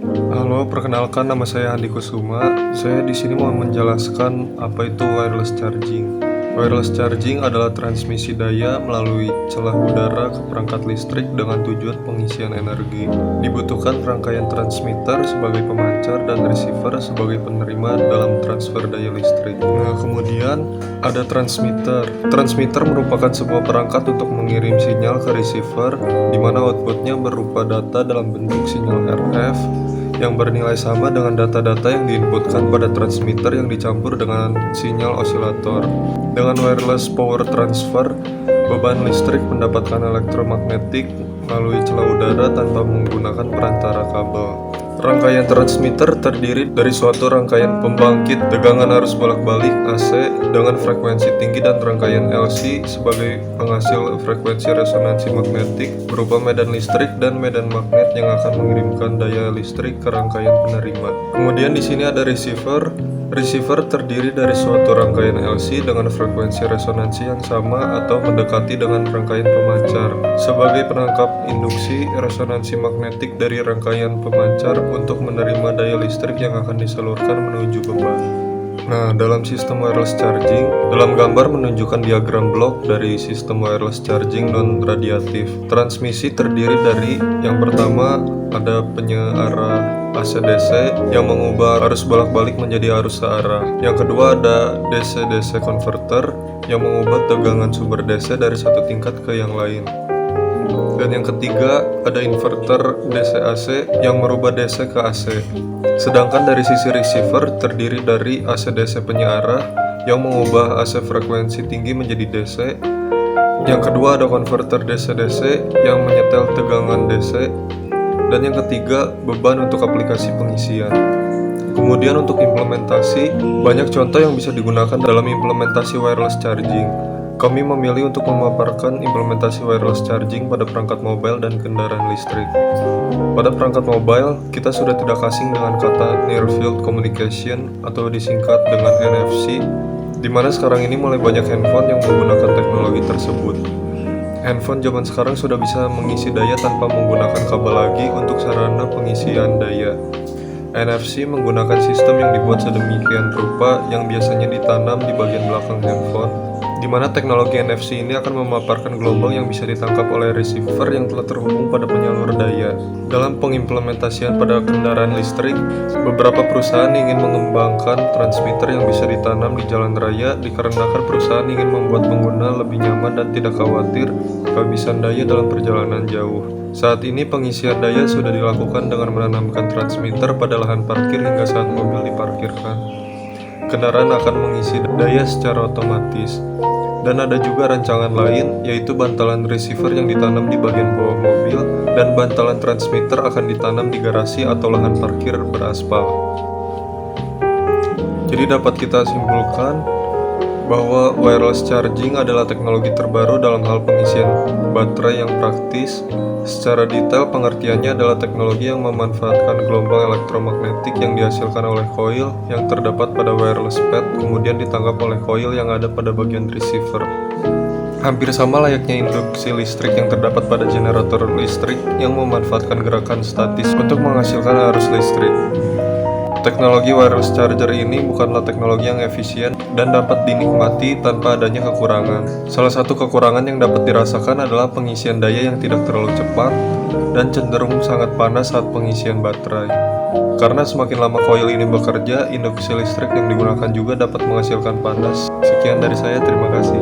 Halo, perkenalkan nama saya Andi Kusuma. Saya di sini mau menjelaskan apa itu wireless charging. Wireless charging adalah transmisi daya melalui celah udara ke perangkat listrik dengan tujuan pengisian energi. Dibutuhkan rangkaian transmitter sebagai pemancar dan receiver sebagai penerima dalam transfer daya listrik. Nah, kemudian ada transmitter. Transmitter merupakan sebuah perangkat untuk mengirim sinyal ke receiver, di mana outputnya berupa data dalam bentuk sinyal RF yang bernilai sama dengan data-data yang diinputkan pada transmitter yang dicampur dengan sinyal osilator. Dengan wireless power transfer, beban listrik mendapatkan elektromagnetik melalui celah udara tanpa menggunakan perantara kabel. Rangkaian transmitter terdiri dari suatu rangkaian pembangkit tegangan arus bolak-balik AC dengan frekuensi tinggi dan rangkaian LC sebagai penghasil frekuensi resonansi magnetik berupa medan listrik dan medan magnet yang akan mengirimkan daya listrik ke rangkaian penerima. Kemudian di sini ada receiver. Receiver terdiri dari suatu rangkaian LC dengan frekuensi resonansi yang sama atau mendekati dengan rangkaian pemancar sebagai penangkap induksi resonansi magnetik dari rangkaian pemancar untuk menerima daya listrik yang akan disalurkan menuju beban. Nah, dalam sistem wireless charging, dalam gambar menunjukkan diagram blok dari sistem wireless charging non-radiatif. Transmisi terdiri dari yang pertama ada penyearah AC/DC yang mengubah arus bolak-balik menjadi arus searah. Yang kedua ada DC-DC converter yang mengubah tegangan sumber DC dari satu tingkat ke yang lain. Dan yang ketiga ada inverter DC-AC yang merubah DC ke AC. Sedangkan dari sisi receiver terdiri dari AC/DC penyearah yang mengubah AC frekuensi tinggi menjadi DC. Yang kedua ada konverter DC-DC yang menyetel tegangan DC. Dan yang ketiga, beban untuk aplikasi pengisian. Kemudian untuk implementasi, banyak contoh yang bisa digunakan dalam implementasi wireless charging. Kami memilih untuk memaparkan implementasi wireless charging pada perangkat mobile dan kendaraan listrik. Pada perangkat mobile, kita sudah tidak asing dengan kata Near Field Communication atau disingkat dengan NFC, di mana sekarang ini mulai banyak handphone yang menggunakan teknologi tersebut. Handphone zaman sekarang sudah bisa mengisi daya tanpa menggunakan kabel lagi untuk sarana pengisian daya. NFC menggunakan sistem yang dibuat sedemikian rupa yang biasanya ditanam di bagian belakang handphone, di mana teknologi NFC ini akan memaparkan gelombang yang bisa ditangkap oleh receiver yang telah terhubung pada penyalur daya. Dalam pengimplementasian pada kendaraan listrik, beberapa perusahaan ingin mengembangkan transmitter yang bisa ditanam di jalan raya dikarenakan perusahaan ingin membuat pengguna lebih nyaman dan tidak khawatir kehabisan daya dalam perjalanan jauh. Saat ini pengisian daya sudah dilakukan dengan menanamkan transmitter pada lahan parkir hingga saat mobil diparkirkan. Kendaraan akan mengisi daya secara otomatis. Dan ada juga rancangan lain, yaitu bantalan receiver yang ditanam di bagian bawah mobil dan bantalan transmitter akan ditanam di garasi atau lahan parkir beraspal. Jadi dapat kita simpulkan bahwa wireless charging adalah teknologi terbaru dalam hal pengisian baterai yang praktis. Secara detail, pengertiannya adalah teknologi yang memanfaatkan gelombang elektromagnetik yang dihasilkan oleh coil yang terdapat pada wireless pad, kemudian ditangkap oleh coil yang ada pada bagian receiver. Hampir sama layaknya induksi listrik yang terdapat pada generator listrik yang memanfaatkan gerakan statis untuk menghasilkan arus listrik. Teknologi wireless charger ini bukanlah teknologi yang efisien dan dapat dinikmati tanpa adanya kekurangan. Salah satu kekurangan yang dapat dirasakan adalah pengisian daya yang tidak terlalu cepat dan cenderung sangat panas saat pengisian baterai. Karena semakin lama coil ini bekerja, induksi listrik yang digunakan juga dapat menghasilkan panas. Sekian dari saya, terima kasih.